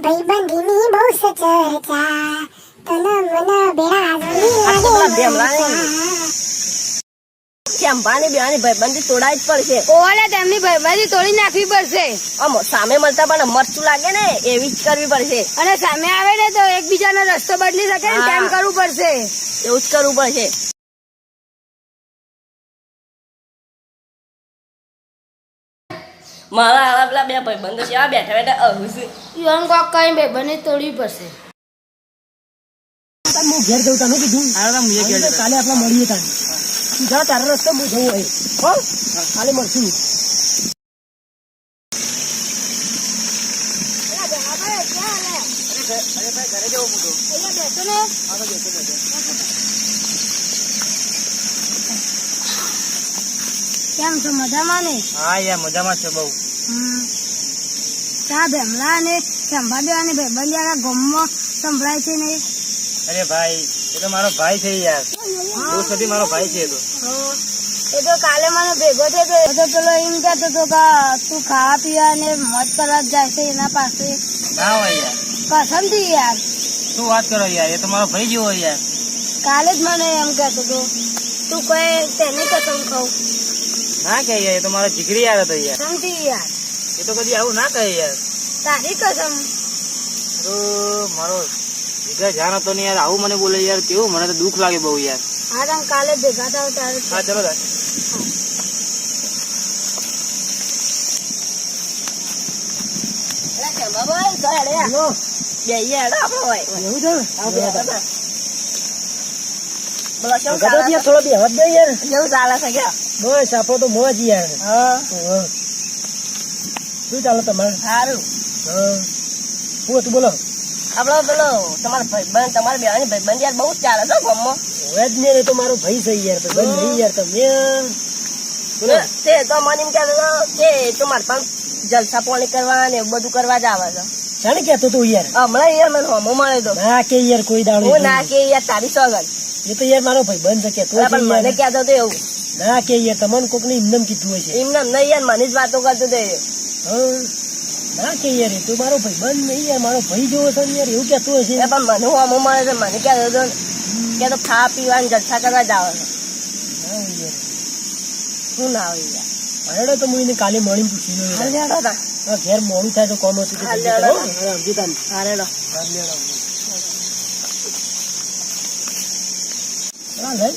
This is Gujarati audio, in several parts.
ભાઈબંધીની બહુ સચર્ચા તન મન બેડા કેમ પાણી બેવાની ભાઈબંધી તોડાઈ જ પડશે. ઓલે તેમની ભાઈબંધી તોડી નાખવી પડશે. આમ સામે મળતા પણ મરચું લાગે ને એવી જ કરવી પડશે. અને સામે આવે ને તો એકબીજાનો રસ્તો બદલી શકે ને તેમ કરવું પડશે. એવું જ કરવું પડશે. મારા આવા પેલા બે ભાઈબંધો છે આ બેઠા બેઠા આવું છે. ઈવન કોક કઈ ભાઈબંધી તોડવી પડશે. હું ઘેર જવું તાનું કીધું કાલે આપડે મળીએ તાને જા તારો રસ્તો હું જવું હોય હો કાલે મળશું. કેમ છો મજામાં ને? હા યાર મજામાં છે બહુ. ચા ભેમલા ને સંભાળ્યો અને ભાઈબંધિયાના ગમમાં સંભળાય છે ને. અરે ભાઈ એ તો મારો ભાઈ છે યાર બહુ સુધી મારો ભાઈ છે. એ તો કાલે મને ભેગો થયો તો પેલો એમ કહેતો હતો કે તું ખાવા પીવા ને મોજ કરવા જાય છે એના પાસે. ના હોય યાર કસમ થી યાર. શું વાત કરો યાર એ તો મારો ભાઈ જેવો યાર. કાલે જ મને એમ કહેતો હતો તું કઈ તેની કસમ ખાવ. ના કે યાર એ તો મારો જીગરી યાર હતો યાર. સમજી યાર એ તો કદી આવું ના કહે યાર. તારી કસમ. તો મારો જીગર જાણ હતો ને યાર આવું મને બોલે યાર કેવું મને તો દુઃખ લાગે બહુ યાર. હા તમે કાલે ભેગા થાવ તારે. હા ચલો તાર. થોડો બે હદ દે યાર. કેવું ચાલે છે કે બસ આપો તો મોજ યાર. શું ચાલે તમારે? સારું. શું હતું બોલો? આપડે પેલો તમારા ભાઈબંધ તમારા બેવાની ભાઈબંધ યાર બહુ જ ચાલે છે ગામમાં. હવે જ ને તો મારો ભાઈ છે યાર ભાઈ નહીં યાર તમે બોલો. તે તો મને એમ કહેતો હતો કે તું મારે પણ જલસા પાણી કરવા ને એવું બધું કરવા જ આવે છે. શાને કહેતો તું યાર? હમણાં યાર મને હોમો મળ્યો હતો. ના કે યાર કોઈ દાડો હું ના કે યાર તારી સોગન. એ તો યાર મારો ભાઈ બંધ છે કેતો પણ મને કહેતો હતો એવું. ના કે યાર તમને કોક ને ઇન્દમ કીધું હોય છે. એમને નહીં યાર મને જ વાતો કરતો હતો. ના કે યાર એ તો મારો ભાઈ બંધ નહીં યાર મારો ભાઈ જેવો છે યાર એવું કેતું હશે. પણ મને હોમો મળે છે મને કહેતો હતો કે તો ખાવા પીવા જલસા કરવા જ આવે છે. શું ના હોય યાર? અરે તો હું એને કાલે મળીને પૂછી લઉં. ઘેર મોડું થાય તો કોમ હતું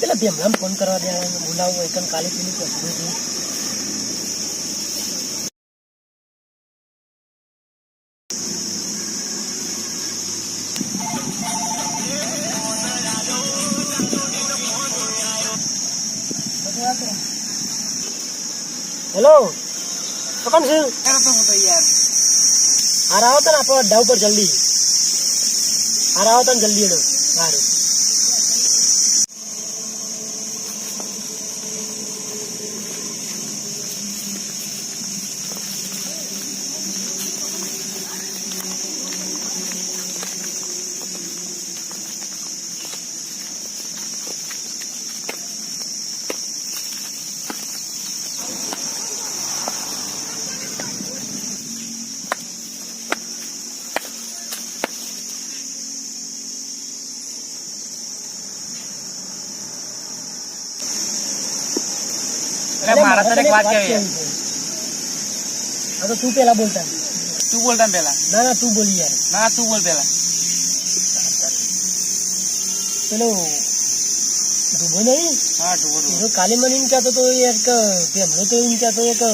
પેલા ભેમરામ ફોન કરવા દે બોલાવું એકમ કાલે પેલું કહ્યું હતું. હેલો તો કોણ છે? હાર આવો તો ને આપડે અડ્ડા ઉપર જલ્દી. હાર આવો તો ને જલ્દી એનો સારું. મારા તને એક વાત કહેવી. હા તો તું પેલા બોલતા. તું બોલતા પેલા. ના તું બોલી યાર. ના તું બોલ પેલા. પેલો ડૂબો નહીં. હા તું કાલે મને એમ કહેતો તો યાર કે ભેમરો તો એમ કહેતો કે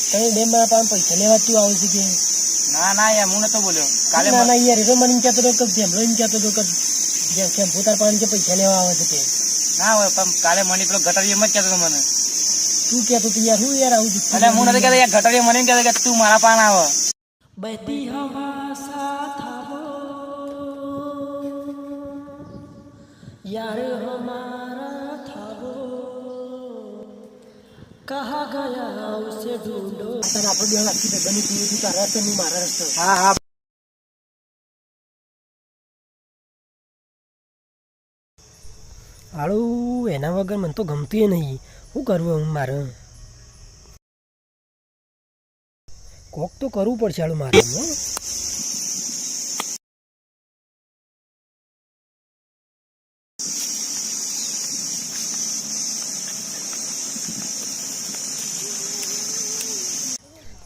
તમે બે મારા પાસે પૈસા લેવા તું આવે છે કે. ના યાર હું નતો બોલ્યો કાલે. ના યાર એ તો મને એમ કહેતો હતો કે ભેમરો એમ કહેતો હતો કે પોતાના પાસે કે પૈસા લેવા આવે છે કે. ના હોય પણ કાલે મને પેલો ગટરી એમ જ કહેતો હતો મને. તું કહેતો તું યાર હું યાર આવું છું. એટલે હું નથી કહેતો યાર ગટરી મને એમ કહેતો કે તું મારા પાન આવે. બહતી હવા સાથ આવો યાર હમારા થાવો કહા ગયા ઉસે ઢૂંઢો. તને આપણે બે લાગતી છે બની તું તારા રસ્તે હું મારા રસ્તે. હા હા હાળું એના વગર મને તો ગમતું નહીં. શું કરવું હું મારે? કોક તો કરવું પડશે હાળું મારે.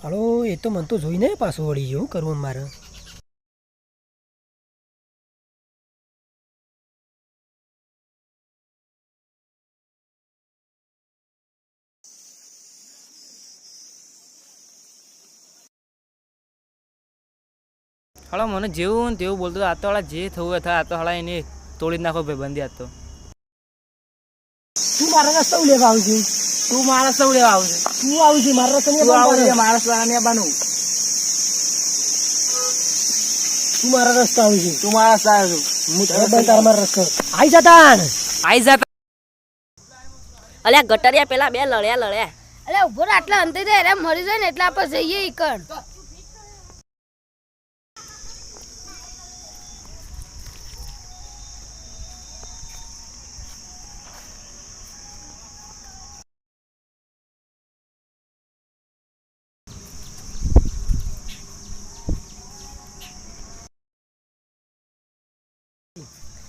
હાલો એ તો મને તો જોઈને પાછું વળી ગયો, શું કરવું મારે? હળો મને જેવું ને તેવું બોલતો આ તો હળા જે થવું હોય થાય, આ તો હળા એને તોડી જ નાખો ભાઈબંધી આ તો. તું મારા રસ્તા લેવા આવજે, તું મારા સૌ લેવા આવશે, તું આવજે મારા રસ્તા તું આવજે આવજે, મારા સ્વામી બનવું, તું મારા રસ્તા આવજે, તું મારા સારું હું તારા મારા રસ્તા આઈ જતા આઈ જા. અલ્યા ગટરિયા પેલા બે લડ્યા અલે ઉભો રહે, આટલા અંતે જાય મરી જાય ને એટલે આપણે જઈએ ઈકણ.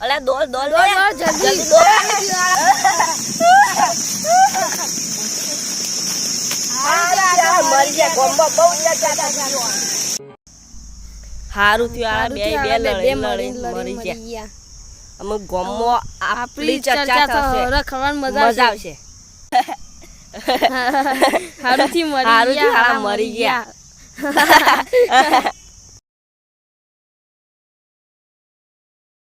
અલ્યા દોડ દોડ, જલ્દી. મરી ગયા ગોમ્બો બહુ હારું થયું આ બે લડી મરી ગયા. અમે ગોમ્બો આપણી ચર્ચા થશે, રખડવાની મજા આવશે. હારુથી મરી ગયા.